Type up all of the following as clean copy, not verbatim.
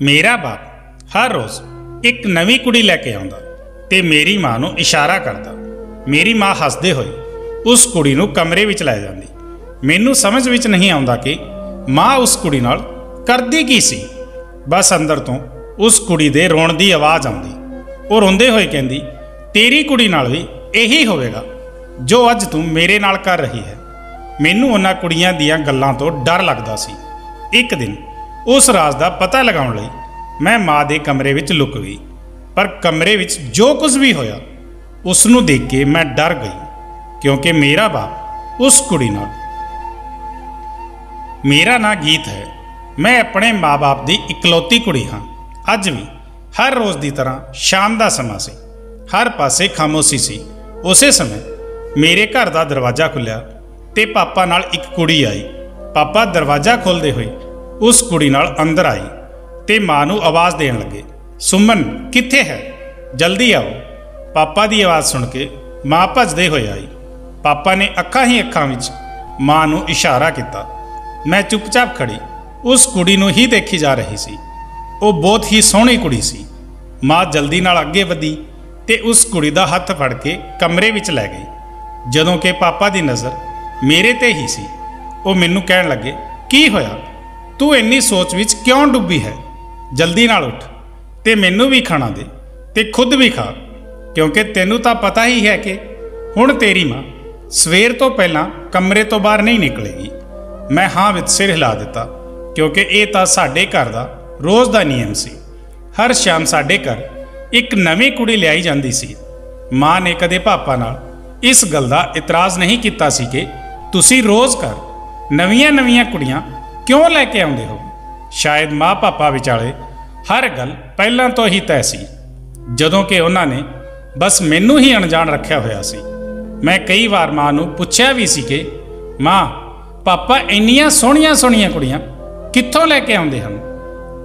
मेरा बाप हर रोज़ एक नवी कुड़ी लैके आउंदा ते मेरी माँ नूं इशारा करदा। मेरी माँ हसदे होए उस कुड़ी नूं कमरे विच लै जांदी। मैनूं समझ विच नहीं आउंदा कि माँ उस कुड़ी नाल करदी की सी। बस अंदर तो उस कुड़ी दे रोण दी आवाज़ आउंदी। वो रोंदे होए कहंदी, तेरी कुड़ी नाल भी यही होवेगा जो अज तूं मेरे नाल कर रही है। मैनूं उन्हां कुड़ियां दीयां गल्लां तो डर लगदा सी। एक दिन उस राज का पता लगाउण लई मैं माँ के कमरे विच लुक गई, पर कमरे विच जो कुछ भी होया उसनूं देख के मैं डर गई, क्योंकि मेरा बाप उस कुड़ी नाल। मेरा नां गीत है। मैं अपने माँ बाप की इकलौती कुड़ी हाँ। अज भी हर रोज़ की तरह शाम का समा सी, हर पासे खामोशी सी। उसे समय मेरे घर का दरवाज़ा खुलिया ते पापा नाल एक कुड़ी आई। पापा दरवाज़ा खोलते हुए उस कुड़ी नाल अंदर आई ते माँ नूं आवाज़ देण लगे, सुमन कित्थे है, जल्दी आओ। पापा की आवाज़ सुन के माँ भजदे होए आई। पापा ने अखां ही अखां विच माँ नूं इशारा किया। मैं चुपचाप खड़ी उस कुड़ी नूं ही देखी जा रही सी। वो बहुत ही सोहणी कुड़ी सी। माँ जल्दी नाल अगे वधी ते उस कुड़ी दा हत्थ फड़ के कमरे विच लै गई। जदों कि पापा की नज़र मेरे ते ही सी, वो मैनूं कहण लगे, की होया, तू इन्नी सोच विच क्यों डुੱबी है, जल्दी नाल उठ ते मैनू भी खाना दे ते खुद भी खा, क्योंकि तेनू तां पता ही है कि हुण तेरी माँ सवेर तो पहला कमरे तो बाहर नहीं निकलेगी। मैं हाँ विच सिर हिला दिता, क्योंकि ये तां साडे घर दा रोज़ दा नियम सी। हर शाम साडे घर एक नवीं कुड़ी लियाई जांदी सी। माँ ने कदे पापा नाल इस गल दा इतराज़ नहीं कीता सी कि तुसीं रोज़ घर नवीआं नवीआं कुड़ियां क्यों लैके आउंदे हो। शायद माँ पापा विचाले हर गल पहलां तो ही तय सी, जदों कि उन्हां ने बस मैनू ही अणजाण रखिया होया सी। मैं कई बार माँ नूं पुछिया भी सी कि माँ पापा इन्नियां सोहणियां सोहणियां कुड़ियां कित्थों लैके आउंदे हन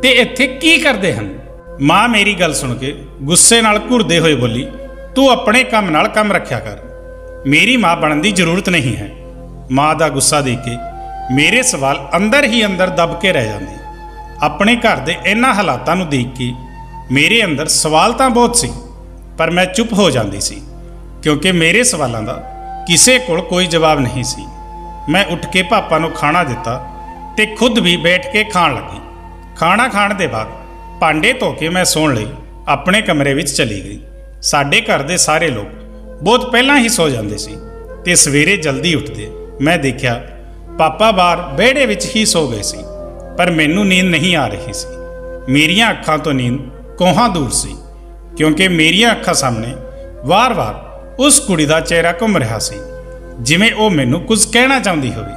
ते इत्थे की करदे हन। माँ मेरी गल सुन के गुस्से नाल घुरदे होए बोली, तू अपने काम नाल काम रखिया कर, मेरी माँ बनन दी जरूरत नहीं है। माँ दा गुस्सा देख के मेरे सवाल अंदर ही अंदर दब के रह जाते। अपने घर के इन्हां हालातां नूं देख के मेरे अंदर सवाल तो बहुत सी, पर मैं चुप हो जाती सी, क्योंकि मेरे सवालों का किसी कोल कोई जवाब नहीं सी। मैं उठ के पापा नूं खाना दिता ते खुद भी बैठ के खाण लगी। खाना खाण दे बाद भांडे धो के मैं सौण लई अपने कमरे विच चली गई। साडे घर दे सारे लोग बहुत पहलां ही सो जांदे सी ते सवेरे जल्दी उठदे। मैं देखिया पापा बाहर बेहड़े विच ही सो गए सी, पर मैनू नींद नहीं आ रही सी। मेरियां अखां तो नींद कोहां दूर सी, क्योंकि मेरियां अखां सामने वार वार उस कुड़ी दा चेहरा घूम रहा सी, जिवें वो मैनू कुछ कहना चाहती होवे,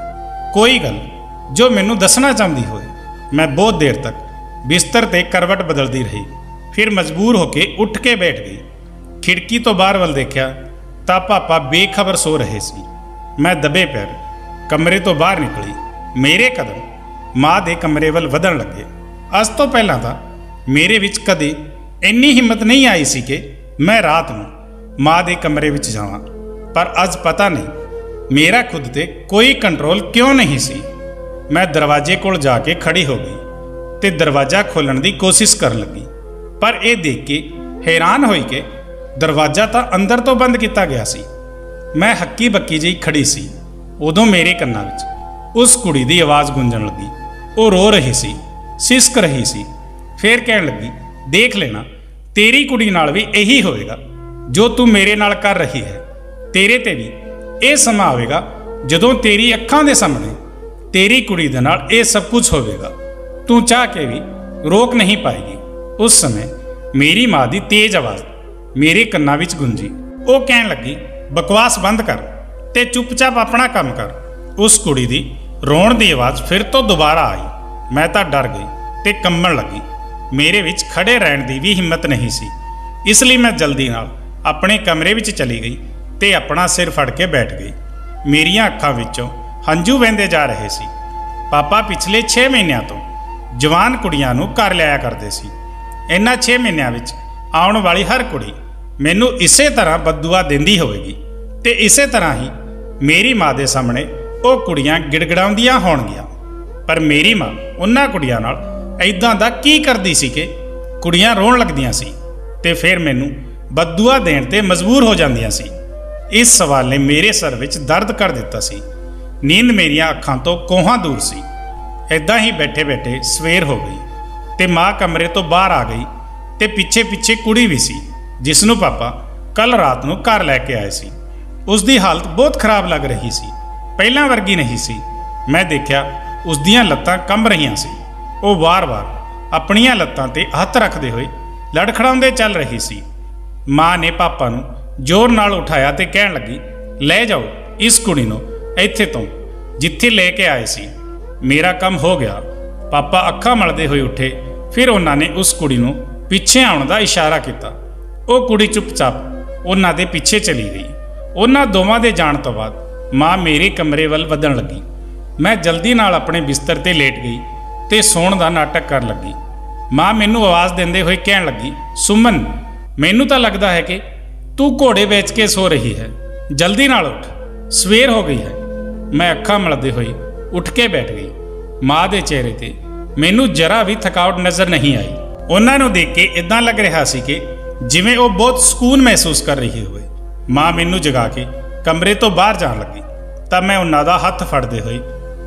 कोई गल जो मैनू दसना चाहती होवे। मैं बहुत देर तक बिस्तर ते करवट बदलती रही, फिर मजबूर होके उठ के बैठ गई। खिड़की तो बाहर वल देखा तां पापा बेखबर सो रहे सी। मैं दबे पैर कमरे तो बाहर निकली। मेरे कदम माँ के कमरे वल वधन लगे। अज तो पहलां तां मेरे विच कदे इन्नी हिम्मत नहीं आई सी कि मैं रात नूं माँ के कमरे विच जावां, पर अज पता नहीं मेरा खुद ते कोई कंट्रोल क्यों नहीं सी। मैं दरवाजे कोल जाके खड़ी हो गई ते दरवाज़ा खोलण की कोशिश करन लगी, पर यह देख के हैरान होई कि दरवाज़ा तां अंदर तो बंद किया गया सी। मैं हक्की बक्की जी खड़ी सी। उदों मेरे कन्नां विच उस कुड़ी दी आवाज़ गूंजण लगी। वो रो रही सी, सिसक रही सी। फिर कहण लगी, देख लेना तेरी कुड़ी नाल भी यही होएगा जो तू मेरे नाल कर रही है। तेरे ते भी ये समा आवेगा जदों तेरी अखां दे सामने तेरी कुड़ी दे नाल ये सब कुछ होवेगा। तू चाह के भी रोक नहीं पाएगी। उस समय मेरी माँ की तेज आवाज़ मेरे कन्नां विच गूंजी। वो कहण लगी, बकवास बंद कर ते चुपचाप अपना काम कर। उस कुड़ी दी रोण दी आवाज़ फिर तो दोबारा आई। मैं तां डर गई ते कंबण लगी। मेरे विच खड़े रहण दी भी हिम्मत नहीं सी, इसलिए मैं जल्दी नाल अपने कमरे विच चली गई ते अपना सिर फड़ के बैठ गई। मेरियां अखां विचों हंझू वहिंदे जा रहे सी। पापा पिछले 6 महीनों तो जवान कुड़ियां नूं घर लिया करदे सी। इन्हां 6 महीनों विच आउण वाली हर कुड़ी मैनू इसे तरह बददुआ देंदी होवेगी ते इसे तरह ही मेरी माँ के सामने वो कुड़ियां गिड़गड़ाउंदियां होणगियां। पर मेरी माँ उन्हां कुड़ियां नाल ऐदां दा की करदी सी कि कुड़ियां रोण लगदियां सी ते फिर मैनू बददुआ देण ते मजबूर हो जांदियां सी। इस सवाल ने मेरे सर विच दर्द कर दिता सी। नींद मेरियां अखां तो कोहां दूर सी। ऐदां ही बैठे बैठे सवेर हो गई ते माँ कमरे तो बाहर आ गई ते पिछे पिछे कुड़ी भी सी जिसनूं पापा कल रात नूं घर लैके आए सी। उसकी हालत बहुत खराब लग रही सी, पहलां वर्गी नहीं सी। मैं देखिया उसदियां लत्तां कंब रहीआं सी। वो वार-वार अपणियां लत्तां ते हत्थ रखदे होए लड़खड़ाउंदे चल रही सी। माँ ने पापा नूं जोर नाल उठाया ते कहण लगी, ले जाओ इस कुड़ी नूं इत्थे तो जिथे लेके आए सी। मेरा कम हो गया। पापा अखां मलदे होए उठे। फिर उन्होंने उस कुड़ी नूं पिछे आउण दा इशारा किया। वो कुड़ी चुपचाप उन्हां दे पिछे चली गई। उन्हां दोवां दे जाण तो बाद माँ मेरे कमरे वल वधण लगी। मैं जल्दी नाल अपने बिस्तर ते लेट गई ते सौण दा नाटक कर लगी। माँ मैनू आवाज़ देंदे होए कहण लगी, सुमन मैनू तां लगदा है कि तू घोड़े बेच के सो रही है, जल्दी नाल उठ, सवेर हो गई है। मैं अखां मलदे होए उठ के बैठ गई। माँ दे चेहरे ते मैनू जरा भी थकावट नज़र नहीं आई। उन्हां नूं देख के इदां लग रहा सी कि जिवें वो बहुत सुकून महसूस कर रही होवे। माँ मैनू जगा के कमरे तो बाहर जाण लगी तां मैं उन्हां दा हत्थ फड़दे होए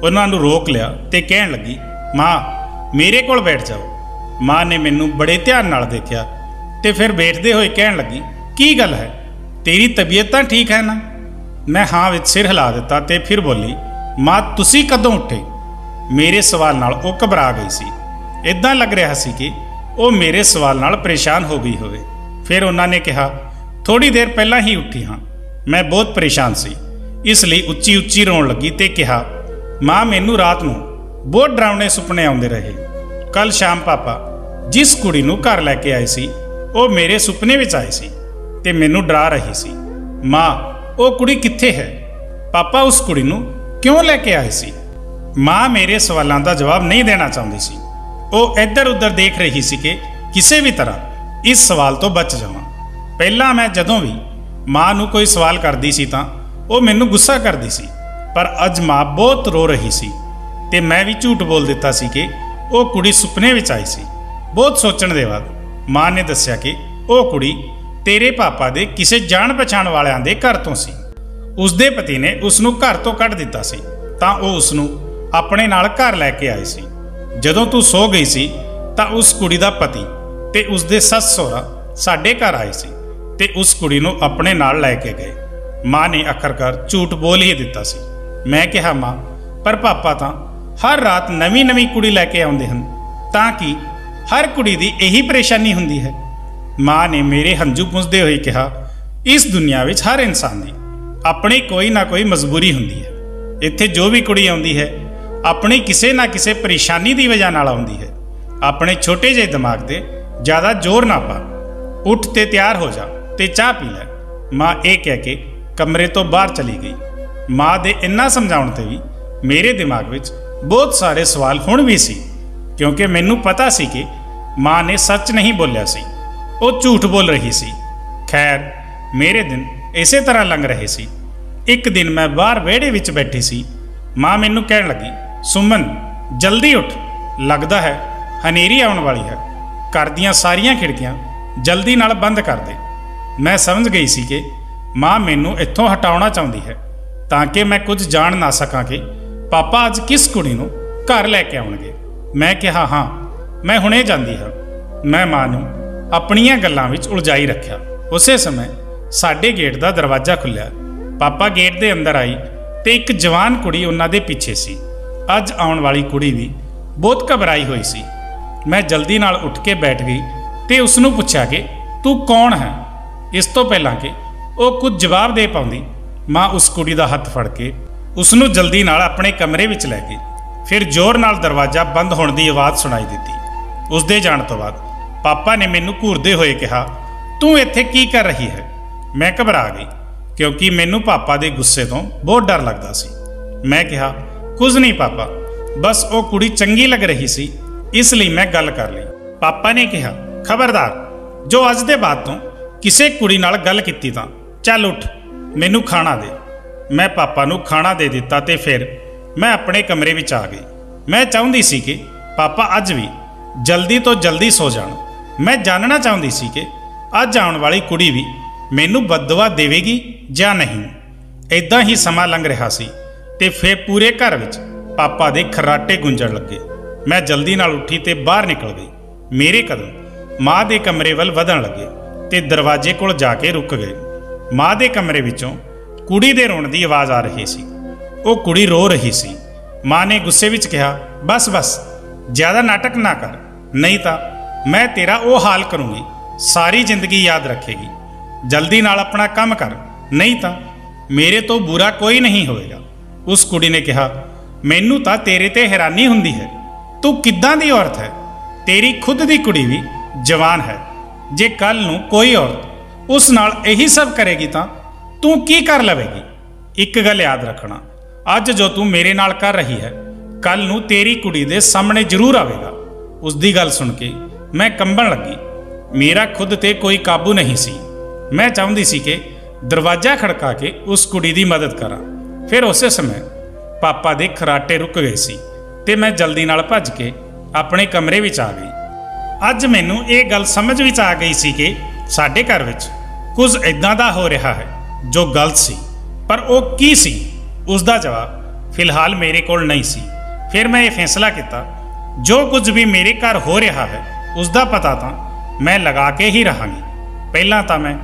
उन्हां नूं रोक लिया ते कहण लगी, माँ मेरे कोल बैठ जाओ। माँ ने मैनू बड़े ध्यान नाल देखिया ते फिर बैठदे होए कहण लगी, की गल है, तेरी तबीयत तां ठीक है ना? मैं हाँ विच सिर हिला दिता ते फिर बोली, माँ तुसी कदों उठे? मेरे सवाल नाल वो घबरा गई सी। इदां लग रहा सी कि वो मेरे सवाल नाल परेशान हो गई होवे। फिर उन्होंने कहा, थोड़ी देर पहला ही उठी हाँ, मैं बहुत परेशान सी, इसलिए उच्ची उच्ची रोण लगी ते कहा, माँ मैनू रात नूं बहुत डरावने सुपने आउंदे रहे। कल शाम पापा जिस कुड़ी नूं घर लैके आए सी वो मेरे सुपने विच आई सी ते मैनू डरा रही सी। माँ वो कुड़ी कित्थे है? पापा उस कुड़ी नूं क्यों लैके आए सी? माँ मेरे सवालों का जवाब नहीं देना चाहती सी। वो इधर उधर देख रही सी कि किसी भी तरह इस सवाल तो बच जावां। पहला मैं जदों भी माँ नूं कोई सवाल करदी सी तां वो मैनू गुस्सा करदी सी, पर अज माँ बहुत रो रही सी ते मैं भी झूठ बोल दिता सी कि वो कुड़ी सुपने विच आई सी। बहुत सोचण दे बाद माँ ने दस्सिया कि वो कुड़ी तेरे पापा दे किसी जान पछाण वालियां दे घर तो सी। उसदे पति ने उसनूं घर तो कढ दिता सी तां वो उसनूं अपने नाल घर लैके आए सी। जदों तू सो गई सी तां उस कुड़ी दा पति ते उसदे सस सहुरा साडे घर आए सी ते उस कुड़ी नूं अपने नाल लैके गए। माँ ने आखिरकार झूठ बोल ही दिता सी। मैं कहा, माँ पर पापा तां हर रात नवीं नवीं कुड़ी लैके आउंदे हन, तां कि हर कुड़ी दी यही परेशानी हुंदी है। माँ ने मेरे हंझू पुंजदे होए कहा, इस दुनिया विच हर इंसान दी अपनी कोई ना कोई मजबूरी हुंदी है। इत्थे जो भी कुड़ी आउंदी है अपनी किसी ना किसी परेशानी की वजह नाल आउंदी है। अपने छोटे जे दिमाग ते ज़्यादा जोर ना पा, उठ ते तैयार हो जा ते चाह पी लै। माँ ये कह के कमरे तो बाहर चली गई। माँ दे इन्ना समझाउण ते भी मेरे दिमाग विच बहुत सारे सवाल हुण भी सी, क्योंकि मैनू पता सी कि माँ ने सच नहीं बोलिया सी, वो झूठ बोल रही सी। खैर मेरे दिन इसे तरह लंघ रहे सी। एक दिन मैं बाहर विहड़े विच बैठी सी। माँ मैनू कहण लगी, सुमन जल्दी उठ, लगदा है हनेरी आउण वाली है, घर दियां सारियां खिड़कियां जल्दी नाल बंद कर दे। मैं समझ गई सी कि माँ मैनू इत्थों हटाउणा चाहुंदी है ताकि मैं कुछ जाण ना सकां कि पापा अज किस कुड़ी नूं घर लैके आउणगे। मैं कहा, हाँ मैं हुणे जांदी हाँ। मैं माँ नूं अपणियां गल्लां विच उलझाई रखिया। उसे समय साडे गेट दा दरवाजा खुल्लिया। पापा गेट दे अंदर आई ते एक जवान कुड़ी उन्हां दे पिछे सी। अज आउण वाली कुड़ी भी बहुत घबराई हुई सी। मैं जल्दी नाल उठ के बैठ गई ते उसनूं पुछया कि तू कौन है। इस तो पहलां कि वो कुछ जवाब दे पाउंदी, माँ उस कुड़ी दा हत्थ फड़ के उसनूं जल्दी नाल अपने कमरे विच लै गई। फिर जोर नाल दरवाजा बंद होने की आवाज़ सुनाई दी। उसदे जाण तो बाद पापा ने मैनू घूरदे होए कहा, तू इत्थे की कर रही है? मैं घबरा गई क्योंकि मैनू पापा के गुस्से तो बहुत डर लगता सी। मैं कहा, कुछ नहीं पापा, बस वो कुड़ी चंगी लग रही सी इसलिए मैं गल कर ली। पापा ने कहा, खबरदार जो अज दे बाद तो किसी कुड़ी नाल गल कीती तां चल उठ, मैनू खाना दे। मैं पापा नूं खाना दे दिता ते फिर मैं अपने कमरे विच आ गई। मैं चाहुंदी सी कि पापा अज भी जल्दी तो जल्दी सो जाण। मैं जानना चाहुंदी सी कि अज आउण वाली कुड़ी भी मैनू बददुआ देवेगी जां नहीं। इदां ही समा लंघ रहा सी ते फिर पूरे घर विच पापा दे खराटे गुंजण लगे। मैं जल्दी नाल उठी ते बाहर निकल गई। मेरे कदम माँ दे कमरे वल वधण लगे ते दरवाजे कोल जाके रुक गए। माँ दे कमरे विचों कुड़ी दे रोण दी आवाज़ आ रही सी। वो कुड़ी रो रही सी। माँ ने गुस्से विच कहा, बस बस ज़्यादा नाटक ना कर, नहीं तो मैं तेरा वो हाल करूँगी, सारी जिंदगी याद रखेगी। जल्दी नाल अपना काम कर, नहीं तो मेरे तो बुरा कोई नहीं होएगा। उस कुड़ी ने कहा, मैनू तो तेरे ते हैरानी हुंदी है, तू किद्दां दी औरत है। तेरी खुद दी कुड़ी भी जवान है। जे कल नूं कोई औरत उस नाल यही सब करेगी तो तू की कर लवेगी। एक गल याद रखना, अज जो तू मेरे नाल कर रही है, कल नूं तेरी कुड़ी दे सामने जरूर आवेगा। उसकी गल सुन के मैं कंबण लगी। मेरा खुद ते कोई काबू नहीं सी। मैं चाहुंदी सी कि दरवाजा खड़का के उस कुड़ी दी मदद करा। फिर उस समय पापा दे खराटे रुक गए सी ते मैं जल्दी नाल भज के अपने कमरे विच आ गई। अज मैनू ये गल समझ विच आ गई सी कि साडे घर विच कुछ इदां दा हो रहा है जो गलत सी, पर वो की सी उसका जवाब फिलहाल मेरे कोल नहीं सी। फिर मैं ये फैसला किया, जो कुछ भी मेरे घर हो रहा है उसका पता तो मैं लगा के ही रहांगी। पहला तो मैं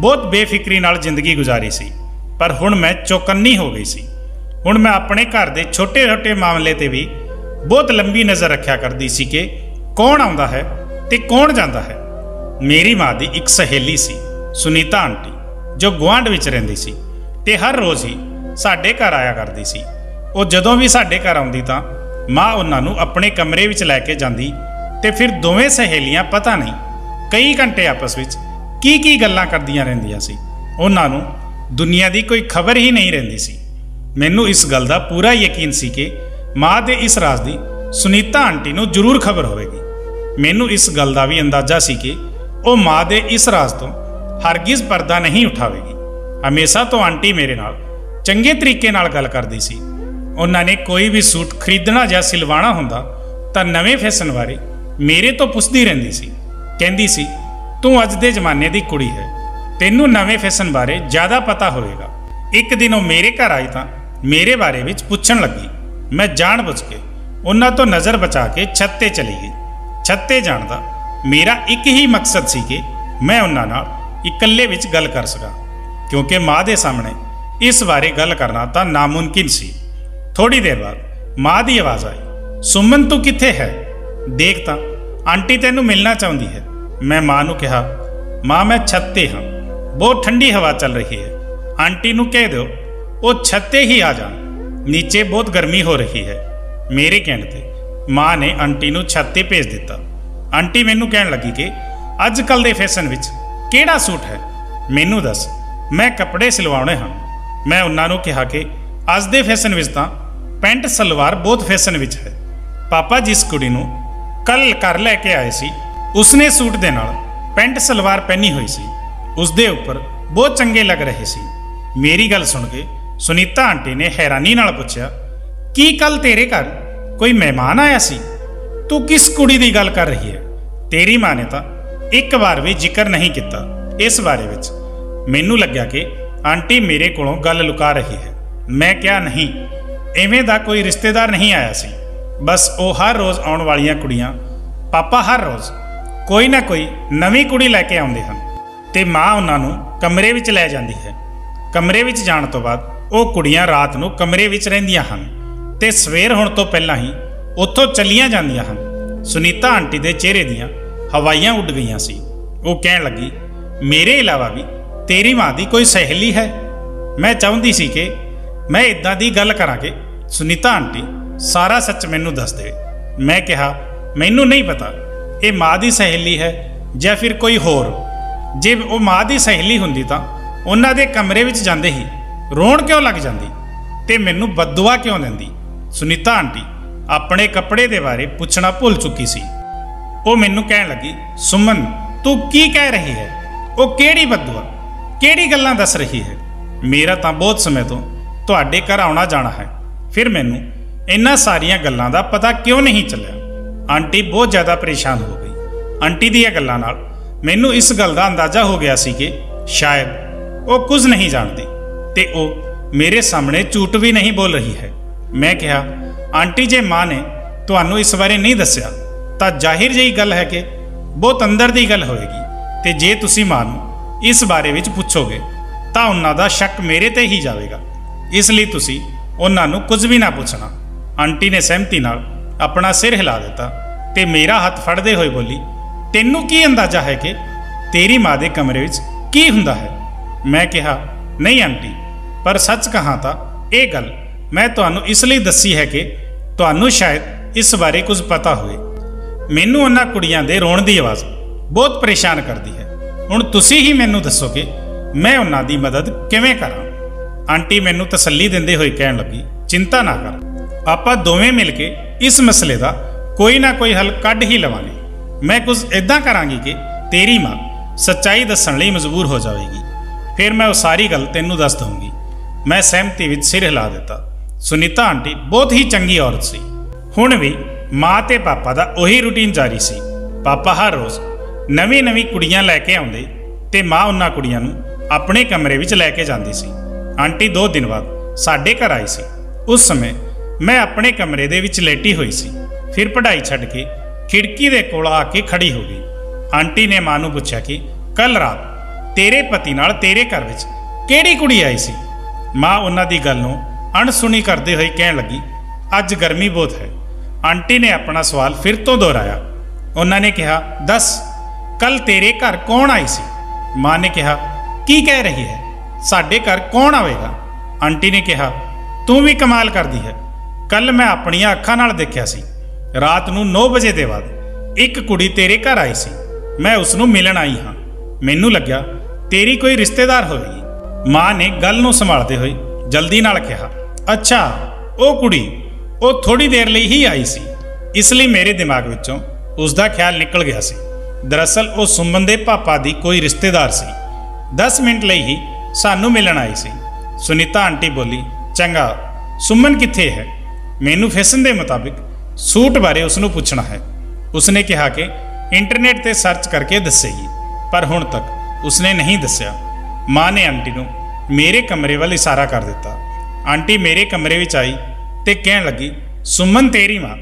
बहुत बेफिक्री नाल जिंदगी गुजारी सी, पर हुण मैं चौकन्नी हो गई सी। हुण मैं अपने घर के छोटे छोटे मामले ते भी बहुत लंबी नज़र रखा करती सी कि कौन आउंदा है ते कौन जाता है। मेरी माँ की एक सहेली सी, सुनीता आंटी, जो गुआंढ विच रहिंदी सी ते हर रोज़ ही साडे घर आया करती सी। वो जदों भी साडे घर आउंदी तां माँ उन्हां नूं अपने कमरे विच लैके जांदी ते फिर दोवें सहेलियां पता नहीं कई घंटे आपस विच की गल्लां करदियां रहिंदियां सी। उन्हां नूं दुनिया की कोई खबर ही नहीं रहिंदी सी। मैनू इस गल का पूरा यकीन सी कि माँ के इस राज की सुनीता आंटी नूं जरूर खबर होवेगी। मैनू इस गल का भी अंदाजा सी कि वो माँ के इस राज तो हरगिज़ पर्दा नहीं उठावेगी। हमेशा तो आंटी मेरे नाल चंगे तरीके नाल गल करदी सी। उन्होंने कोई भी सूट खरीदना या सिलवाना हुंदा तां नवें फैशन बारे मेरे तो पुछदी रहिंदी सी। कहंदी सी, तू अज दे जमाने की कुड़ी है, तैनू नवें फैशन बारे ज़्यादा पता होवेगा। एक दिन वो मेरे घर आई तां मेरे बारे विच पुछण लगी। मैं जान बुझ के उन्हां तो नज़र बचा के छत ते चली गई। छत ते जाण दा मेरा एक ही मकसद सी कि मैं उन्हां नाल इकल्ले विच गल कर सकां, क्योंकि माँ दे सामने इस बारे गल करना तो नामुमकिन सी। थोड़ी देर बाद माँ की आवाज़ आई, सुमन तू कित्थे है? देख तां आंटी तैनू मिलना चाहुंदी है। मैं माँ नूं कहा, माँ मैं छत ते हाँ, बहुत ठंडी हवा चल रही है, आंटी नूं कह दो वो छत ते ही आ जाण, नीचे बहुत गर्मी हो रही है। मेरे कहण ते माँ ने आंटी नूं छत ते भेज दिता। आंटी मैनू कहण लगी कि अज कल दे फैशन विच किहड़ा सूट है, मैनू दस, मैं कपड़े सिलवाने हैं। मैं उन्हां नूं कहा कि अज दे फैशन विच तां पैंट सलवार बहुत फैशन विच है। पापा जिस कुड़ी नूं कल घर लैके आए सी, उसने सूट दे नाल पैंट सलवार पहनी हुई सी, उसदे उपर बहुत चंगे लग रहे सी। मेरी गल सुन के सुनीता आंटी ने हैरानी नाल पुछया, की कल तेरे घर कोई मेहमान आया सी? तू किस कुड़ी दी गल कर रही है? तेरी माँ ने तां एक बार भी जिक्र नहीं किया इस बारे विच। मैनू लग्या कि आंटी मेरे कोलों गल लुका रही है। मैं क्या नहीं, इवें दा कोई रिश्तेदार नहीं आया सी, बस वो हर रोज़ आउण वालियां कुड़ियां पापा हर रोज़ कोई ना कोई नवीं कुड़ी लैके आउंदे हन ते माँ उन्हां नूं कमरे विच लै जांदी है। कमरे विच जाण तो बाद वो कुड़ियां रात नूं कमरे विच रहिंदियां हन ते सवेर होण तो पहलां ही उत्थों चलियां जांदियां हन। सुनीता आंटी दे चेहरे दियां हवाइयां उड़ गईयां सी। वो कहण लगी, मेरे अलावा भी तेरी माँ की कोई सहेली है? मैं चाहुंदी सी कि मैं इदां दी गल करां कि सुनीता आंटी सारा सच मैनू दस दे। मैं कहा, मैनू नहीं पता ये माँ की सहेली है या फिर कोई होर। जे वो माँ की सहेली हुंदी तां उन्हां दे कमरे विच जांदे ही रोण क्यों लग जांदी ते मैनू बददुआ क्यों दिंदी? सुनीता आंटी अपने कपड़े दे बारे पुछना भुल चुकी सी। वो मैनू कहण लगी, सुमन तू की कह रही है? वो केड़ी बददुआ, केड़ी गल्लां दस रही है? मेरा तां बहुत समय तो तुहाडे घर आउणा जाना है, फिर मैनू इन्हां सारियां गल्लां दा पता क्यों नहीं चलिया? आंटी बहुत ज़्यादा परेशान हो गई। आंटी ਦੀਆਂ ਗੱਲਾਂ ਨਾਲ ਮੈਨੂੰ ਇਸ ਗੱਲ ਦਾ ਅੰਦਾਜ਼ਾ ਹੋ ਗਿਆ ਸੀ ਕਿ ਸ਼ਾਇਦ ਉਹ ਕੁਝ ਨਹੀਂ ਜਾਣਦੀ ਤੇ ਉਹ ਮੇਰੇ ਸਾਹਮਣੇ ਝੂਠ ਵੀ ਨਹੀਂ ਬੋਲ ਰਹੀ ਹੈ। ਮੈਂ ਕਿਹਾ, ਆਂਟੀ ਜੇ ਮਾਂ ਨੇ ਤੁਹਾਨੂੰ ਇਸ ਬਾਰੇ ਨਹੀਂ ਦੱਸਿਆ ਤਾਂ ਜ਼ਾਹਿਰ ਜਿਹੀ ਗੱਲ ਹੈ ਕਿ ਬਹੁਤ ਅੰਦਰ ਦੀ ਗੱਲ ਹੋਏਗੀ ਤੇ ਜੇ ਤੁਸੀਂ ਮਾਂ ਨੂੰ ਇਸ ਬਾਰੇ ਵਿੱਚ ਪੁੱਛੋਗੇ ਤਾਂ ਉਹਨਾਂ ਦਾ ਸ਼ੱਕ ਮੇਰੇ ਤੇ ਹੀ ਜਾਵੇਗਾ। ਇਸ ਲਈ ਤੁਸੀਂ ਉਹਨਾਂ ਨੂੰ ਕੁਝ ਵੀ ਨਾ ਪੁੱਛਣਾ। ਆਂਟੀ ਨੇ ਸਹਿਮਤੀ ਨਾਲ ਆਪਣਾ ਸਿਰ ਹਿਲਾ ਦਿੱਤਾ ਤੇ ਮੇਰਾ ਹੱਥ ਫੜਦੇ ਹੋਏ ਬੋਲੀ, ਤੈਨੂੰ ਕੀ ਅੰਦਾਜ਼ਾ ਹੈ ਕਿ ਤੇਰੀ ਮਾਂ ਦੇ ਕਮਰੇ ਵਿੱਚ ਕੀ ਹੁੰਦਾ ਹੈ? ਮੈਂ ਕਿਹਾ, ਨਹੀਂ ਆਂਟੀ, ਪਰ ਸੱਚ ਕਹਾਂ ਤਾਂ ਇਹ ਗੱਲ ਮੈਂ ਤੁਹਾਨੂੰ ਇਸ ਲਈ ਦੱਸੀ ਹੈ ਕਿ ਤੁਹਾਨੂੰ ਸ਼ਾਇਦ ਇਸ ਬਾਰੇ ਕੁਝ ਪਤਾ ਹੋਵੇ। ਮੈਨੂੰ ਉਹਨਾਂ ਕੁੜੀਆਂ ਦੇ ਰੋਣ ਦੀ ਆਵਾਜ਼ ਬਹੁਤ ਪਰੇਸ਼ਾਨ ਕਰਦੀ ਹੈ। ਹੁਣ ਤੁਸੀਂ ਹੀ ਮੈਨੂੰ ਦੱਸੋ ਕਿ ਮੈਂ ਉਹਨਾਂ ਦੀ ਮਦਦ ਕਿਵੇਂ ਕਰਾਂ। ਆਂਟੀ ਮੈਨੂੰ ਤਸੱਲੀ ਦਿੰਦੇ ਹੋਏ ਕਹਿਣ ਲੱਗੀ, ਚਿੰਤਾ ਨਾ ਕਰ, ਆਪਾਂ ਦੋਵੇਂ ਮਿਲ ਕੇ ਇਸ ਮਸਲੇ ਦਾ ਕੋਈ ਨਾ ਕੋਈ ਹੱਲ ਕੱਢ ਹੀ ਲਵਾਂਗੇ। ਮੈਂ ਕੁਝ ਇੱਦਾਂ ਕਰਾਂਗੀ ਕਿ ਤੇਰੀ ਮਾਂ ਸੱਚਾਈ ਦੱਸਣ ਲਈ ਮਜਬੂਰ ਹੋ ਜਾਵੇਗੀ, ਫਿਰ ਮੈਂ ਉਹ ਸਾਰੀ ਗੱਲ ਤੈਨੂੰ ਦੱਸ ਦਊਂਗੀ। ਮੈਂ ਸਹਿਮਤੀ ਵਿੱਚ ਸਿਰ ਹਿਲਾ ਦਿੱਤਾ। ਸੁਨੀਤਾ ਆਂਟੀ ਬਹੁਤ ਹੀ ਚੰਗੀ ਔਰਤ ਸੀ। ਹੁਣ ਵੀ ਮਾਂ ਤੇ ਪਾਪਾ ਦਾ ਉਹੀ ਰੂਟੀਨ ਜਾਰੀ ਸੀ। ਪਾਪਾ ਹਰ ਰੋਜ਼ ਨਵੀਂ ਕੁੜੀਆਂ ਲੈ ਕੇ ਆਉਂਦੇ ਤੇ ਮਾਂ ਉਹਨਾਂ ਕੁੜੀਆਂ ਨੂੰ ਆਪਣੇ ਕਮਰੇ ਵਿੱਚ ਲੈ ਕੇ ਜਾਂਦੀ ਸੀ। ਆਂਟੀ 2 ਦਿਨ ਬਾਅਦ ਸਾਡੇ ਘਰ ਆਈ ਸੀ। ਉਸ ਸਮੇਂ ਮੈਂ ਆਪਣੇ ਕਮਰੇ ਦੇ ਵਿੱਚ ਲੇਟੀ ਹੋਈ ਸੀ। ਫਿਰ ਪੜ੍ਹਾਈ ਛੱਡ ਕੇ ਖਿੜਕੀ ਦੇ ਕੋਲ ਆ ਕੇ ਖੜੀ ਹੋ ਗਈ। ਆਂਟੀ ਨੇ ਮਾਂ ਨੂੰ ਪੁੱਛਿਆ ਕਿ ਕੱਲ ਰਾਤ ਤੇਰੇ ਪਤੀ ਨਾਲ ਤੇਰੇ ਘਰ ਵਿੱਚ ਕਿਹੜੀ ਕੁੜੀ ਆਈ ਸੀ? ਮਾਂ ਉਹਨਾਂ ਦੀ ਗੱਲ ਨੂੰ ਅਣਸੁਣੀ ਕਰਦੇ ਹੋਏ ਕਹਿਣ ਲੱਗੀ, ਅੱਜ ਗਰਮੀ ਬਹੁਤ ਹੈ। ਆਂਟੀ ਨੇ ਆਪਣਾ ਸਵਾਲ ਫਿਰ ਤੋਂ ਦੁਹਰਾਇਆ। ਉਹਨਾਂ ਨੇ ਕਿਹਾ, ਦੱਸ ਕੱਲ ਤੇਰੇ ਘਰ ਕੌਣ ਆਈ ਸੀ? ਮਾਂ ਨੇ ਕਿਹਾ, ਕੀ ਕਹਿ ਰਹੀ ਹੈ? ਸਾਡੇ ਘਰ ਕੌਣ ਆਵੇਗਾ? ਆਂਟੀ ਨੇ ਕਿਹਾ, ਤੂੰ ਵੀ ਕਮਾਲ ਕਰਦੀ ਹੈ। ਕੱਲ ਮੈਂ ਆਪਣੀਆਂ ਅੱਖਾਂ ਨਾਲ ਦੇਖਿਆ ਸੀ। ਰਾਤ ਨੂੰ 9 ਵਜੇ ਦੇ ਬਾਅਦ ਇੱਕ ਕੁੜੀ ਤੇਰੇ ਘਰ ਆਈ ਸੀ। ਮੈਂ ਉਸ ਨੂੰ ਮਿਲਣ ਆਈ ਹਾਂ। ਮੈਨੂੰ ਲੱਗਿਆ ਤੇਰੀ ਕੋਈ ਰਿਸ਼ਤੇਦਾਰ ਹੋਵੇਗੀ। ਮਾਂ ਨੇ ਗੱਲ ਨੂੰ ਸੰਭਾਲਦੇ ਹੋਏ ਜਲਦੀ ਨਾਲ ਕਿਹਾ, ਅੱਛਾ ਉਹ ਕੁੜੀ, ਉਹ ਥੋੜੀ ਦੇਰ ਲਈ ਹੀ ਆਈ ਸੀ, ਇਸ ਲਈ ਮੇਰੇ ਦਿਮਾਗ ਵਿੱਚੋਂ ਉਸ ਦਾ ਖਿਆਲ ਨਿਕਲ ਗਿਆ ਸੀ। ਦਰਅਸਲ ਉਹ ਸੁਮਨ ਦੇ ਪਾਪਾ ਦੀ ਕੋਈ ਰਿਸ਼ਤੇਦਾਰ ਸੀ। 10 ਮਿੰਟ ਲਈ ਹੀ ਸਾਨੂੰ ਮਿਲਣ ਆਈ ਸੀ। ਸੁਨੀਤਾ ਆਂਟੀ ਬੋਲੀ, ਚੰਗਾ, ਸੁਮਨ ਕਿੱਥੇ ਹੈ? ਮੈਨੂੰ ਫੈਸ਼ਨ ਦੇ ਮੁਤਾਬਿਕ ਸੂਟ ਬਾਰੇ ਉਸ ਨੂੰ ਪੁੱਛਣਾ ਹੈ। ਉਸਨੇ ਕਿਹਾ ਕਿ ਇੰਟਰਨੈਟ ਤੇ ਸਰਚ ਕਰਕੇ ਦੱਸੇਗੀ, ਪਰ ਹੁਣ ਤੱਕ ਉਸਨੇ ਨਹੀਂ ਦੱਸਿਆ। ਮਾਂ ਨੇ ਆਂਟੀ ਨੂੰ ਮੇਰੇ ਕਮਰੇ ਵੱਲ ਇਸ਼ਾਰਾ ਕਰ ਦਿੱਤਾ। ਆਂਟੀ ਮੇਰੇ ਕਮਰੇ ਵਿੱਚ ਆਈ ਤੇ ਕਹਿਣ ਲੱਗੀ, ਸੁਮਨ ਤੇਰੀ ਮਾਂ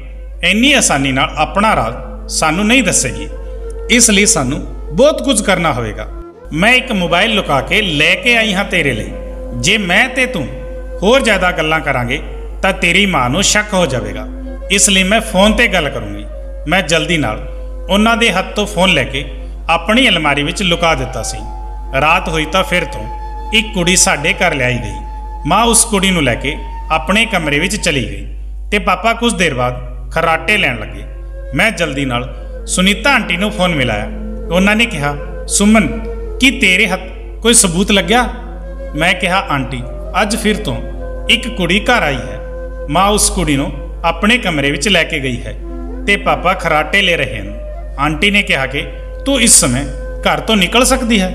ਇੰਨੀ ਆਸਾਨੀ ਨਾਲ ਆਪਣਾ ਰਾਜ਼ ਸਾਨੂੰ ਨਹੀਂ ਦੱਸੇਗੀ, ਇਸ ਲਈ ਸਾਨੂੰ ਬਹੁਤ ਕੁਝ ਕਰਨਾ ਹੋਵੇਗਾ। ਮੈਂ ਇੱਕ ਮੋਬਾਈਲ ਲੁਕਾ ਕੇ ਲੈ ਕੇ ਆਈ ਹਾਂ ਤੇਰੇ ਲਈ। ਜੇ ਮੈਂ ਤੇ ਤੂੰ ਹੋਰ ਜ਼ਿਆਦਾ ਗੱਲਾਂ ਕਰਾਂਗੇ ਤਾਂ ਤੇਰੀ ਮਾਂ ਨੂੰ ਸ਼ੱਕ ਹੋ ਜਾਵੇਗਾ, ਇਸ ਲਈ ਮੈਂ ਫੋਨ ਤੇ ਗੱਲ ਕਰੂੰਗੀ। ਮੈਂ ਜਲਦੀ ਨਾਲ ਉਹਨਾਂ ਦੇ ਹੱਥ ਤੋਂ ਫੋਨ ਲੈ ਕੇ ਆਪਣੀ ਅਲਮਾਰੀ ਵਿੱਚ ਲੁਕਾ ਦਿੱਤਾ ਸੀ। ਰਾਤ ਹੋਈ ਤਾਂ ਫਿਰ ਤੋਂ ਇੱਕ ਕੁੜੀ ਸਾਡੇ ਘਰ ਲਿਆਈ ਗਈ। ਮਾਂ ਉਸ ਕੁੜੀ ਨੂੰ ਲੈ ਕੇ ਆਪਣੇ ਕਮਰੇ ਵਿੱਚ ਚਲੀ ਗਈ ਤੇ ਪਾਪਾ ਕੁਝ ਦੇਰ ਬਾਅਦ ਖਰਾਟੇ ਲੈਣ ਲੱਗੇ। ਮੈਂ ਜਲਦੀ ਨਾਲ ਸੁਨੀਤਾ ਆਂਟੀ ਨੂੰ ਫੋਨ ਮਿਲਾਇਆ। ਉਹਨਾਂ ਨੇ ਕਿਹਾ, ਸੁਮਨ, ਕੀ ਤੇਰੇ ਹੱਥ ਕੋਈ ਸਬੂਤ ਲੱਗਿਆ? ਮੈਂ ਕਿਹਾ, ਆਂਟੀ, ਅੱਜ ਫਿਰ ਤੋਂ ਇੱਕ ਕੁੜੀ ਘਰ ਆਈ ਹੈ। ਮਾਂ ਉਸ ਕੁੜੀ ਨੂੰ ਆਪਣੇ ਕਮਰੇ ਵਿੱਚ ਲੈ ਕੇ ਗਈ ਹੈ ਤੇ ਪਾਪਾ ਖਰਾਟੇ ਲੈ ਰਹੇ ਹਨ। ਆਂਟੀ ਨੇ ਕਿਹਾ ਕਿ ਤੂੰ ਇਸ ਸਮੇਂ ਘਰ ਤੋਂ ਨਿਕਲ ਸਕਦੀ ਹੈ,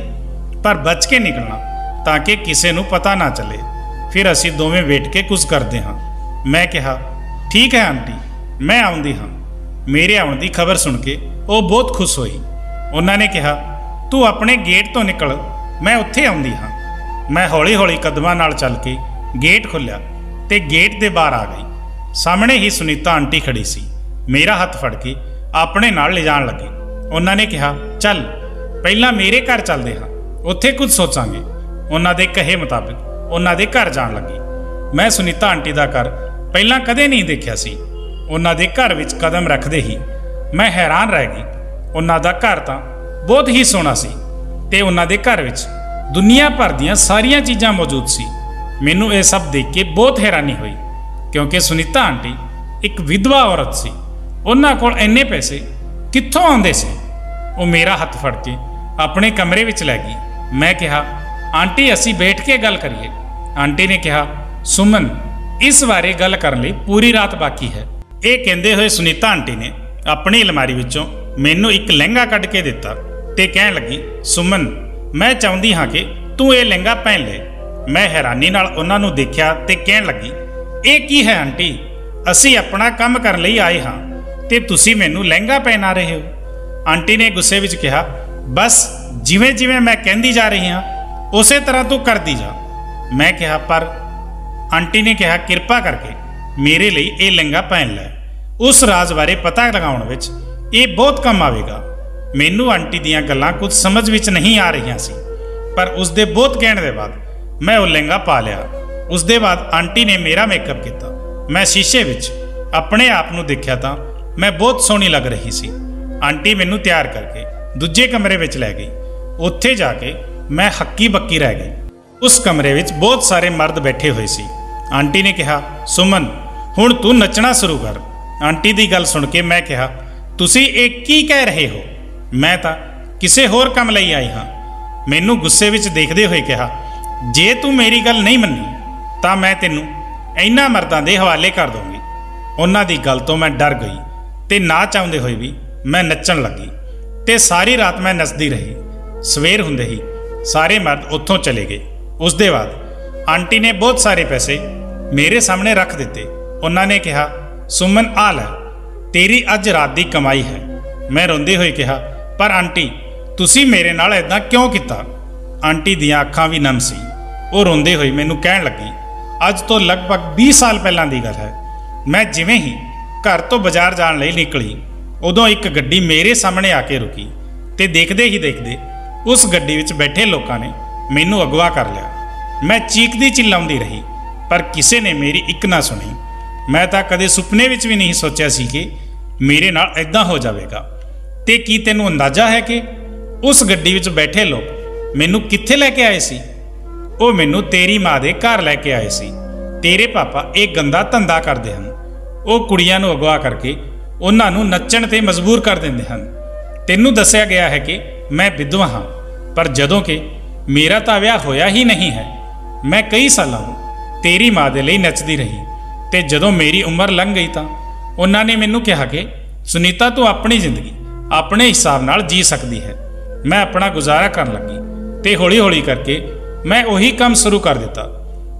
ਪਰ ਬਚ ਕੇ ਨਿਕਲਣਾ ਤਾਂ ਕਿ ਕਿਸੇ ਨੂੰ ਪਤਾ ਨਾ ਚੱਲੇ। ਫਿਰ ਅਸੀਂ ਦੋਵੇਂ ਬੈਠ ਕੇ ਕੁਝ ਕਰਦੇ ਹਾਂ। ਮੈਂ ਕਿਹਾ, ਠੀਕ ਹੈ ਆਂਟੀ, ਮੈਂ ਆਉਂਦੀ ਹਾਂ। ਮੇਰੇ ਆਉਣ ਦੀ ਖਬਰ ਸੁਣ ਕੇ ਉਹ ਬਹੁਤ ਖੁਸ਼ ਹੋਈ। ਉਹਨਾਂ ਨੇ ਕਿਹਾ, ਤੂੰ ਆਪਣੇ ਗੇਟ ਤੋਂ ਨਿਕਲ, ਮੈਂ ਉੱਥੇ ਆਉਂਦੀ ਹਾਂ। ਮੈਂ ਹੌਲੀ ਕਦਮਾਂ ਨਾਲ ਚੱਲ ਕੇ ਗੇਟ ਖੋਲ੍ਹਿਆ ਤੇ ਗੇਟ ਦੇ ਬਾਹਰ ਆ ਗਈ। ਸਾਹਮਣੇ ਹੀ ਸੁਨੀਤਾ ਆਂਟੀ ਖੜੀ ਸੀ। ਮੇਰਾ ਹੱਥ ਫੜ ਕੇ ਆਪਣੇ ਨਾਲ ਲਿਜਾਣ ਲੱਗੇ। ਉਹਨਾਂ ਨੇ ਕਿਹਾ, ਚੱਲ ਪਹਿਲਾਂ ਮੇਰੇ ਘਰ ਚੱਲਦੇ ਹਾਂ, ਉੱਥੇ ਕੁਝ ਸੋਚਾਂਗੇ। ਉਹਨਾਂ ਦੇ ਕਹੇ ਮੁਤਾਬਿਕ ਉਹਨਾਂ ਦੇ ਘਰ ਜਾਣ ਲੱਗੀ। ਮੈਂ ਸੁਨੀਤਾ ਆਂਟੀ ਦਾ ਘਰ ਪਹਿਲਾਂ ਕਦੇ ਨਹੀਂ ਦੇਖਿਆ ਸੀ। ਉਹਨਾਂ ਦੇ ਘਰ ਵਿੱਚ ਕਦਮ ਰੱਖਦੇ ਹੀ ਮੈਂ ਹੈਰਾਨ ਰਹਿ ਗਈ। ਉਹਨਾਂ ਦਾ ਘਰ ਤਾਂ ਬਹੁਤ ਹੀ ਸੋਹਣਾ ਸੀ ਤੇ ਉਹਨਾਂ ਦੇ ਘਰ ਵਿੱਚ ਦੁਨੀਆ ਭਰ ਦੀਆਂ ਸਾਰੀਆਂ ਚੀਜ਼ਾਂ ਮੌਜੂਦ ਸੀ। ਮੈਨੂੰ ਇਹ ਸਭ ਦੇਖ ਕੇ ਬਹੁਤ ਹੈਰਾਨੀ ਹੋਈ, ਕਿਉਂਕਿ ਸੁਨੀਤਾ ਆਂਟੀ ਇੱਕ ਵਿਧਵਾ ਔਰਤ ਸੀ। ਉਹਨਾਂ ਕੋਲ ਇੰਨੇ ਪੈਸੇ ਕਿੱਥੋਂ ਆਉਂਦੇ ਸੀ? ਉਹ ਮੇਰਾ ਹੱਥ ਫੜ ਕੇ ਆਪਣੇ ਕਮਰੇ ਵਿੱਚ ਲੈ ਗਈ। ਮੈਂ ਕਿਹਾ, ਆਂਟੀ, ਅਸੀਂ ਬੈਠ ਕੇ ਗੱਲ ਕਰੀਏ। ਆਂਟੀ ਨੇ ਕਿਹਾ, ਸੁਮਨ, ਇਸ ਬਾਰੇ ਗੱਲ ਕਰਨ ਲਈ ਪੂਰੀ ਰਾਤ ਬਾਕੀ ਹੈ। ਇਹ ਕਹਿੰਦੇ ਹੋਏ ਸੁਨੀਤਾ ਆਂਟੀ ਨੇ ਆਪਣੀ ਅਲਮਾਰੀ ਵਿੱਚੋਂ ਮੈਨੂੰ ਇੱਕ ਲਹਿੰਗਾ ਕੱਢ ਕੇ ਦਿੱਤਾ ਤੇ ਕਹਿਣ ਲੱਗੀ, ਸੁਮਨ, ਮੈਂ ਚਾਹੁੰਦੀ ਹਾਂ ਕਿ ਤੂੰ ਇਹ ਲਹਿੰਗਾ ਪਹਿਨ ਲੈ। ਮੈਂ ਹੈਰਾਨੀ ਨਾਲ ਉਹਨਾਂ ਨੂੰ ਦੇਖਿਆ ਤੇ ਕਹਿਣ ਲੱਗੀ, ਇਹ ਕੀ ਹੈ ਆਂਟੀ? ਅਸੀਂ ਆਪਣਾ ਕੰਮ ਕਰਨ ਲਈ ਆਏ ਹਾਂ ਤੇ ਤੁਸੀਂ ਮੈਨੂੰ ਲਹਿੰਗਾ ਪਹਿਨਾ ਰਹੇ ਹੋ। ਆਂਟੀ ਨੇ ਗੁੱਸੇ ਵਿੱਚ ਕਿਹਾ, ਬਸ ਜਿਵੇਂ ਜਿਵੇਂ ਮੈਂ ਕਹਿੰਦੀ ਜਾ ਰਹੀ ਹਾਂ ਉਸੇ ਤਰ੍ਹਾਂ ਤੂੰ ਕਰਦੀ ਜਾ। ਮੈਂ ਕਿਹਾ, ਪਰ ਆਂਟੀ ਨੇ ਕਿਹਾ, ਕਿਰਪਾ ਕਰਕੇ ਮੇਰੇ ਲਈ ਇਹ ਲਹਿੰਗਾ ਪਹਿਨ ਲੈ। ਉਸ ਰਾਜ਼ ਬਾਰੇ ਪਤਾ ਲਗਾਉਣ ਵਿੱਚ ਇਹ ਬਹੁਤ ਕੰਮ ਆਵੇਗਾ। ਮੈਨੂੰ ਆਂਟੀ ਦੀਆਂ ਗੱਲਾਂ ਕੁਝ ਸਮਝ ਵਿੱਚ ਨਹੀਂ ਆ ਰਹੀਆਂ ਸੀ, ਪਰ ਉਸ ਦੇ ਬਹੁਤ ਕਹਿਣ ਦੇ ਬਾਅਦ ਮੈਂ ਉਹ ਲਹਿੰਗਾ ਪਾ ਲਿਆ। ਉਸ ਦੇ ਬਾਅਦ ਆਂਟੀ ਨੇ ਮੇਰਾ ਮੇਕਅਪ ਕੀਤਾ। ਮੈਂ ਸ਼ੀਸ਼ੇ ਵਿੱਚ ਆਪਣੇ ਆਪ ਨੂੰ ਦੇਖਿਆ ਤਾਂ ਮੈਂ ਬਹੁਤ ਸੋਹਣੀ ਲੱਗ ਰਹੀ ਸੀ। ਆਂਟੀ ਮੈਨੂੰ ਤਿਆਰ ਕਰਕੇ ਦੂਜੇ ਕਮਰੇ ਵਿੱਚ ਲੈ ਗਈ। ਉੱਥੇ ਜਾ ਕੇ ਮੈਂ ਹੱਕੀ ਬੱਕੀ ਰਹਿ ਗਈ। ਉਸ ਕਮਰੇ ਵਿੱਚ ਬਹੁਤ ਸਾਰੇ ਮਰਦ ਬੈਠੇ ਹੋਏ ਸੀ। ਆਂਟੀ ਨੇ ਕਿਹਾ, ਸੁਮਨ ਹੁਣ ਤੂੰ ਨੱਚਣਾ ਸ਼ੁਰੂ ਕਰ। ਆਂਟੀ ਦੀ ਗੱਲ ਸੁਣ ਕੇ ਮੈਂ ਕਿਹਾ, ਤੁਸੀਂ ਇਹ ਕੀ ਕਹਿ ਰਹੇ ਹੋ? ਮੈਂ ਤਾਂ ਕਿਸੇ ਹੋਰ ਕੰਮ ਲਈ ਆਈ ਹਾਂ। ਮੈਨੂੰ ਗੁੱਸੇ ਵਿੱਚ ਦੇਖਦੇ ਹੋਏ ਕਿਹਾ, ਜੇ ਤੂੰ ਮੇਰੀ ਗੱਲ ਨਹੀਂ ਮੰਨੀ ਤਾਂ ਮੈਂ ਤੈਨੂੰ ਇਹਨਾਂ ਮਰਦਾਂ ਦੇ ਹਵਾਲੇ ਕਰ ਦਊਂਗੀ। ਉਹਨਾਂ ਦੀ ਗੱਲ ਤੋਂ ਮੈਂ ਡਰ ਗਈ ਤੇ ਨਾ ਚਾਹੁੰਦੇ ਹੋਏ ਵੀ ਮੈਂ ਨੱਚਣ ਲੱਗੀ ਤੇ ਸਾਰੀ ਰਾਤ ਮੈਂ ਨੱਚਦੀ ਰਹੀ। ਸਵੇਰ ਹੁੰਦੇ ਹੀ ਸਾਰੇ ਮਰਦ ਉੱਥੋਂ ਚਲੇ ਗਏ। ਉਸ ਦੇ ਬਾਅਦ ਆਂਟੀ ਨੇ ਬਹੁਤ ਸਾਰੇ ਪੈਸੇ ਮੇਰੇ ਸਾਹਮਣੇ ਰੱਖ ਦਿੱਤੇ। ਉਹਨਾਂ ਨੇ ਕਿਹਾ, ਸੁਮਨ ਆ ਲੈ, ਤੇਰੀ ਅੱਜ ਰਾਤ ਦੀ ਕਮਾਈ ਹੈ। ਮੈਂ ਰੋਂਦੇ ਹੋਏ ਕਿਹਾ, ਪਰ ਆਂਟੀ ਤੁਸੀਂ ਮੇਰੇ ਨਾਲ ਇਦਾਂ ਕਿਉਂ ਕੀਤਾ? ਆਂਟੀ ਦੀਆਂ ਅੱਖਾਂ ਵੀ ਨਮ ਸੀ। ਉਹ ਰੋਂਦੇ ਹੋਏ ਮੈਨੂੰ ਕਹਿਣ ਲੱਗੀ, ਅੱਜ ਤੋਂ ਲਗਭਗ 20 ਸਾਲ ਪਹਿਲਾਂ ਦੀ ਗੱਲ ਹੈ। ਮੈਂ ਜਿਵੇਂ ਹੀ ਘਰ ਤੋਂ ਬਾਜ਼ਾਰ ਜਾਣ ਲਈ ਨਿਕਲੀ, ਉਦੋਂ ਇੱਕ ਗੱਡੀ ਮੇਰੇ ਸਾਹਮਣੇ ਆ ਕੇ ਰੁਕੀ ਤੇ ਦੇਖਦੇ ਹੀ ਦੇਖਦੇ ਉਸ ਗੱਡੀ ਵਿੱਚ ਬੈਠੇ ਲੋਕਾਂ ਨੇ ਮੈਨੂੰ ਅਗਵਾ ਕਰ ਲਿਆ। ਮੈਂ ਚੀਕਦੀ ਚਿল্ਲਾਉਂਦੀ ਰਹੀ, ਪਰ ਕਿਸੇ ਨੇ ਮੇਰੀ ਇੱਕ ਨਾ ਸੁਣੀ। ਮੈਂ ਤਾਂ ਕਦੇ ਸੁਪਨੇ ਵਿੱਚ ਵੀ ਨਹੀਂ ਸੋਚਿਆ ਸੀ ਕਿ ਮੇਰੇ ਨਾਲ ਇਦਾਂ ਹੋ ਜਾਵੇਗਾ। ਤੇ ਕੀ ਤੈਨੂੰ ਅੰਦਾਜ਼ਾ ਹੈ ਕਿ ਉਸ ਗੱਡੀ ਵਿੱਚ ਬੈਠੇ ਲੋਕ ਮੈਨੂੰ ਕਿੱਥੇ ਲੈ ਕੇ ਆਏ ਸੀ? ਉਹ ਮੈਨੂੰ ਤੇਰੀ ਮਾਂ ਦੇ ਘਰ ਲੈ ਕੇ ਆਏ ਸੀ। ਤੇਰੇ ਪਾਪਾ ਇਹ ਗੰਦਾ ਧੰਦਾ ਕਰਦੇ ਹਨ। ਉਹ ਕੁੜੀਆਂ ਨੂੰ ਅਗਵਾ ਕਰਕੇ ਉਹਨਾਂ ਨੂੰ ਨੱਚਣ ਤੇ ਮਜਬੂਰ ਕਰ ਦਿੰਦੇ ਹਨ। ਤੈਨੂੰ ਦੱਸਿਆ ਗਿਆ ਹੈ ਕਿ ਮੈਂ ਵਿਧਵਾ ਹਾਂ, ਪਰ ਜਦੋਂ ਕਿ ਮੇਰਾ ਤਾਂ ਵਿਆਹ ਹੋਇਆ ਹੀ ਨਹੀਂ ਹੈ। ਮੈਂ ਕਈ ਸਾਲਾਂ ਤੋਂ ਤੇਰੀ ਮਾਂ ਦੇ ਲਈ ਨੱਚਦੀ ਰਹੀ ਤੇ ਜਦੋਂ ਮੇਰੀ ਉਮਰ ਲੰਘ ਗਈ ਤਾਂ ਉਹਨਾਂ ਨੇ ਮੈਨੂੰ ਕਿਹਾ ਕਿ ਸੁਨੀਤਾ ਤੂੰ ਆਪਣੀ ਜ਼ਿੰਦਗੀ ਆਪਣੇ ਹਿਸਾਬ ਨਾਲ ਜੀ ਸਕਦੀ ਹੈ। ਮੈਂ ਆਪਣਾ ਗੁਜ਼ਾਰਾ ਕਰਨ ਲੱਗੀ ਤੇ ਹੌਲੀ ਹੌਲੀ ਕਰਕੇ ਮੈਂ ਉਹੀ ਕੰਮ ਸ਼ੁਰੂ ਕਰ ਦਿੱਤਾ।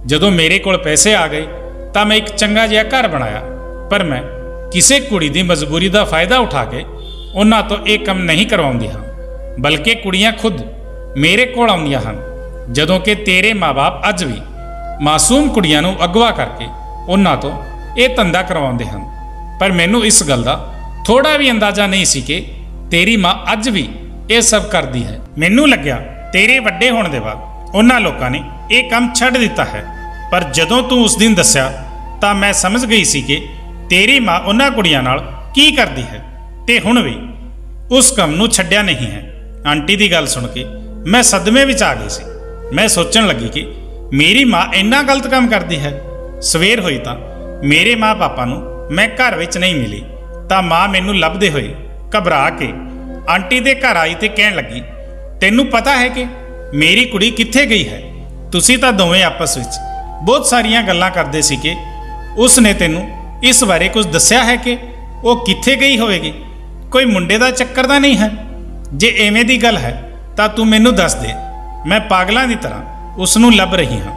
ਜਦੋਂ ਮੇਰੇ ਕੋਲ ਪੈਸੇ ਆ ਗਏ ਤਾਂ ਮੈਂ ਇੱਕ ਚੰਗਾ ਜਿਹਾ ਘਰ ਬਣਾਇਆ, ਪਰ ਮੈਂ ਕਿਸੇ ਕੁੜੀ ਦੀ ਮਜਬੂਰੀ ਦਾ ਫਾਇਦਾ ਉਠਾ ਕੇ ਉਹਨਾਂ ਤੋਂ ਇਹ ਕੰਮ ਨਹੀਂ ਕਰਵਾਉਂਦੀ ਹਾਂ, ਬਲਕਿ ਕੁੜੀਆਂ ਖੁਦ ਮੇਰੇ ਕੋਲ ਆਉਂਦੀਆਂ ਹਨ। ਜਦੋਂ ਕਿ ਤੇਰੇ ਮਾਂ-ਬਾਪ ਅੱਜ ਵੀ ਮਾਸੂਮ ਕੁੜੀਆਂ ਨੂੰ ਅਗਵਾ ਕਰਕੇ ਉਹਨਾਂ ਤੋਂ ਇਹ ਧੰਦਾ ਕਰਵਾਉਂਦੇ ਹਨ। ਪਰ ਮੈਨੂੰ ਇਸ ਗੱਲ ਦਾ ਥੋੜਾ ਵੀ ਅੰਦਾਜ਼ਾ ਨਹੀਂ ਸੀ ਕਿ ਤੇਰੀ ਮਾਂ ਅੱਜ ਵੀ ਇਹ ਸਭ ਕਰਦੀ ਹੈ। ਮੈਨੂੰ ਲੱਗਿਆ ਤੇਰੇ ਵੱਡੇ ਹੋਣ ਦੇ ਬਾਅਦ ਉਹਨਾਂ ਲੋਕਾਂ ਨੇ ਇਹ ਕੰਮ ਛੱਡ ਦਿੱਤਾ ਹੈ, ਪਰ ਜਦੋਂ ਤੂੰ ਉਸ ਦਿਨ ਦੱਸਿਆ ਤਾਂ ਮੈਂ ਸਮਝ ਗਈ ਸੀ ਕਿ ਤੇਰੀ ਮਾਂ ਉਹਨਾਂ ਕੁੜੀਆਂ ਨਾਲ ਕੀ ਕਰਦੀ ਹੈ ਤੇ ਹੁਣ ਵੀ ਉਸ ਕੰਮ ਨੂੰ ਛੱਡਿਆ ਨਹੀਂ ਹੈ। ਆਂਟੀ ਦੀ ਗੱਲ ਸੁਣ ਕੇ ਮੈਂ ਸਦਮੇ ਵਿੱਚ ਆ ਗਈ ਸੀ। ਮੈਂ ਸੋਚਣ ਲੱਗੀ ਕਿ ਮੇਰੀ ਮਾਂ ਇੰਨਾ ਗਲਤ ਕੰਮ ਕਰਦੀ ਹੈ। ਸਵੇਰ ਹੋਈ ਤਾਂ ਮੇਰੇ ਮਾਂ ਪਾਪਾ ਨੂੰ ਮੈਂ ਘਰ ਵਿੱਚ ਨਹੀਂ ਮਿਲੀ ਤਾਂ ਮਾਂ ਮੈਨੂੰ ਲੱਭਦੇ ਹੋਏ ਘਬਰਾ ਕੇ ਆਂਟੀ ਦੇ ਘਰ ਆਈ ਤੇ ਕਹਿਣ ਲੱਗੀ, ਤੈਨੂੰ ਪਤਾ ਹੈ ਕਿ ਮੇਰੀ ਕੁੜੀ ਕਿੱਥੇ ਗਈ ਹੈ? ਤੁਸੀਂ ਤਾਂ ਦੋਵੇਂ ਆਪਸ ਵਿੱਚ ਬਹੁਤ ਸਾਰੀਆਂ ਗੱਲਾਂ ਕਰਦੇ ਸੀ ਕਿ ਉਸ ਨੇ ਤੈਨੂੰ ਇਸ ਬਾਰੇ ਕੁਝ ਦੱਸਿਆ ਹੈ ਕਿ ਉਹ ਕਿੱਥੇ ਗਈ ਹੋਵੇਗੀ? ਕੋਈ ਮੁੰਡੇ ਦਾ ਚੱਕਰ ਤਾਂ ਨਹੀਂ ਹੈ? ਜੇ ਐਵੇਂ ਦੀ ਗੱਲ ਹੈ ਤਾਂ ਤੂੰ ਮੈਨੂੰ ਦੱਸ ਦੇ, ਮੈਂ ਪਾਗਲਾਂ ਦੀ ਤਰ੍ਹਾਂ ਉਸ ਨੂੰ ਲੱਭ ਰਹੀ ਹਾਂ।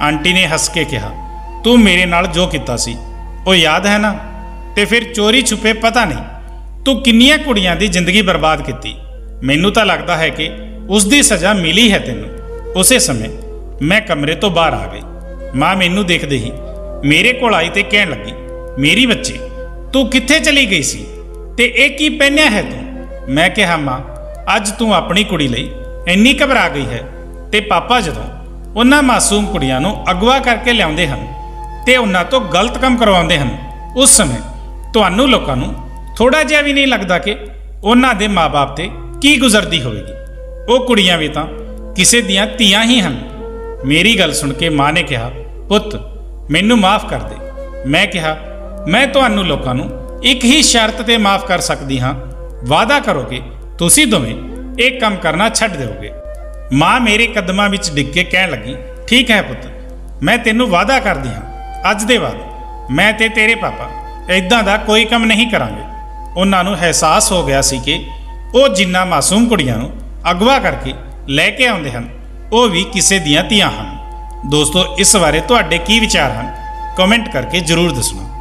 ਆਂਟੀ ਨੇ ਹੱਸ ਕੇ ਕਿਹਾ, ਤੂੰ ਮੇਰੇ ਨਾਲ ਜੋ ਕੀਤਾ ਸੀ ਉਹ ਯਾਦ ਹੈ ਨਾ? ਤੇ ਫਿਰ ਚੋਰੀ ਛੁਪੇ ਪਤਾ ਨਹੀਂ ਤੂੰ ਕਿੰਨੀਆਂ ਕੁੜੀਆਂ ਦੀ ਜ਼ਿੰਦਗੀ ਬਰਬਾਦ ਕੀਤੀ। ਮੈਨੂੰ ਤਾਂ ਲੱਗਦਾ ਹੈ ਕਿ ਉਸ ਦੀ ਸਜ਼ਾ ਮਿਲੀ ਹੈ ਤੈਨੂੰ। ਉਸੇ ਸਮੇਂ ਮੈਂ ਕਮਰੇ ਤੋਂ ਬਾਹਰ ਆ ਗਈ। ਮਾਂ ਮੈਨੂੰ ਦੇਖਦੇ ਹੀ ਮੇਰੇ ਕੋਲ ਆਈ ਤੇ ਕਹਿਣ ਲੱਗੀ, ਮੇਰੀ ਬੱਚੀ ਤੂੰ ਕਿੱਥੇ ਚਲੀ ਗਈ ਸੀ ਤੇ ਇਹ ਕੀ ਪਹਿਨਿਆ ਹੈ ਤੂੰ? ਮੈਂ ਕਿਹਾ, ਮਾਂ ਅੱਜ ਤੂੰ ਆਪਣੀ ਕੁੜੀ ਲਈ ਇੰਨੀ ਘਬਰਾ ਗਈ ਹੈ ਤੇ ਪਾਪਾ ਜਦੋਂ ਉਹਨਾਂ ਮਾਸੂਮ ਕੁੜੀਆਂ ਨੂੰ ਅਗਵਾ ਕਰਕੇ ਲਿਆਉਂਦੇ ਹਨ ਤੇ ਉਹਨਾਂ ਤੋਂ ਗਲਤ ਕੰਮ ਕਰਵਾਉਂਦੇ ਹਨ, ਉਸ ਸਮੇਂ ਤੁਹਾਨੂੰ ਲੋਕਾਂ ਨੂੰ ਥੋੜਾ ਜਿਹਾ ਵੀ ਨਹੀਂ ਲੱਗਦਾ ਕਿ ਉਹਨਾਂ ਦੇ ਮਾਪੇ ਤੇ ਕੀ ਗੁਜ਼ਰਦੀ ਹੋਵੇਗੀ? ਉਹ ਕੁੜੀਆਂ ਵੀ ਤਾਂ ਕਿਸੇ ਦੀਆਂ ਧੀਆਂ ਹੀ ਹਨ। ਮੇਰੀ ਗੱਲ ਸੁਣ ਕੇ ਮਾਂ ਨੇ ਕਿਹਾ, ਪੁੱਤ ਮੈਨੂੰ ਮਾਫ ਕਰ ਦੇ। ਮੈਂ ਕਿਹਾ, ਮੈਂ ਤੁਹਾਨੂੰ ਲੋਕਾਂ ਨੂੰ ਇੱਕ ਹੀ ਸ਼ਰਤ ਤੇ ਮਾਫ ਕਰ ਸਕਦੀ ਹਾਂ, ਵਾਅਦਾ ਕਰੋ ਕਿ ਤੁਸੀਂ ਦੋਵੇਂ ਇਹ ਕੰਮ ਕਰਨਾ ਛੱਡ ਦਿਓਗੇ। ਮਾਂ ਮੇਰੇ ਕਦਮਾਂ ਵਿੱਚ ਡਿੱਗ ਕੇ ਕਹਿਣ ਲੱਗੀ, ਠੀਕ ਹੈ ਪੁੱਤ, ਮੈਂ ਤੈਨੂੰ ਵਾਅਦਾ ਕਰਦੀ ਹਾਂ ਅੱਜ ਦੇ ਬਾਅਦ ਮੈਂ ਤੇ ਤੇਰੇ ਪਾਪਾ ਇਦਾਂ ਦਾ ਕੋਈ ਕੰਮ ਨਹੀਂ ਕਰਾਂਗੇ। ਉਹਨਾਂ ਨੂੰ ਅਹਿਸਾਸ ਹੋ ਗਿਆ ਸੀ ਕਿ ਉਹ ਜਿੰਨਾ ਮਾਸੂਮ ਕੁੜੀਆਂ ਨੂੰ ਅਗਵਾ ਕਰਕੇ ਲੈ ਕੇ ਆਉਂਦੇ ਹਨ ਉਹ ਵੀ ਕਿਸੇ ਦੀਆਂ ਧੀਆਂ ਹਨ। ਦੋਸਤੋ, ਇਸ ਬਾਰੇ ਤੁਹਾਡੇ ਕੀ ਵਿਚਾਰ ਹਨ? ਕਮੈਂਟ ਕਰਕੇ ਜ਼ਰੂਰ ਦੱਸਣਾ।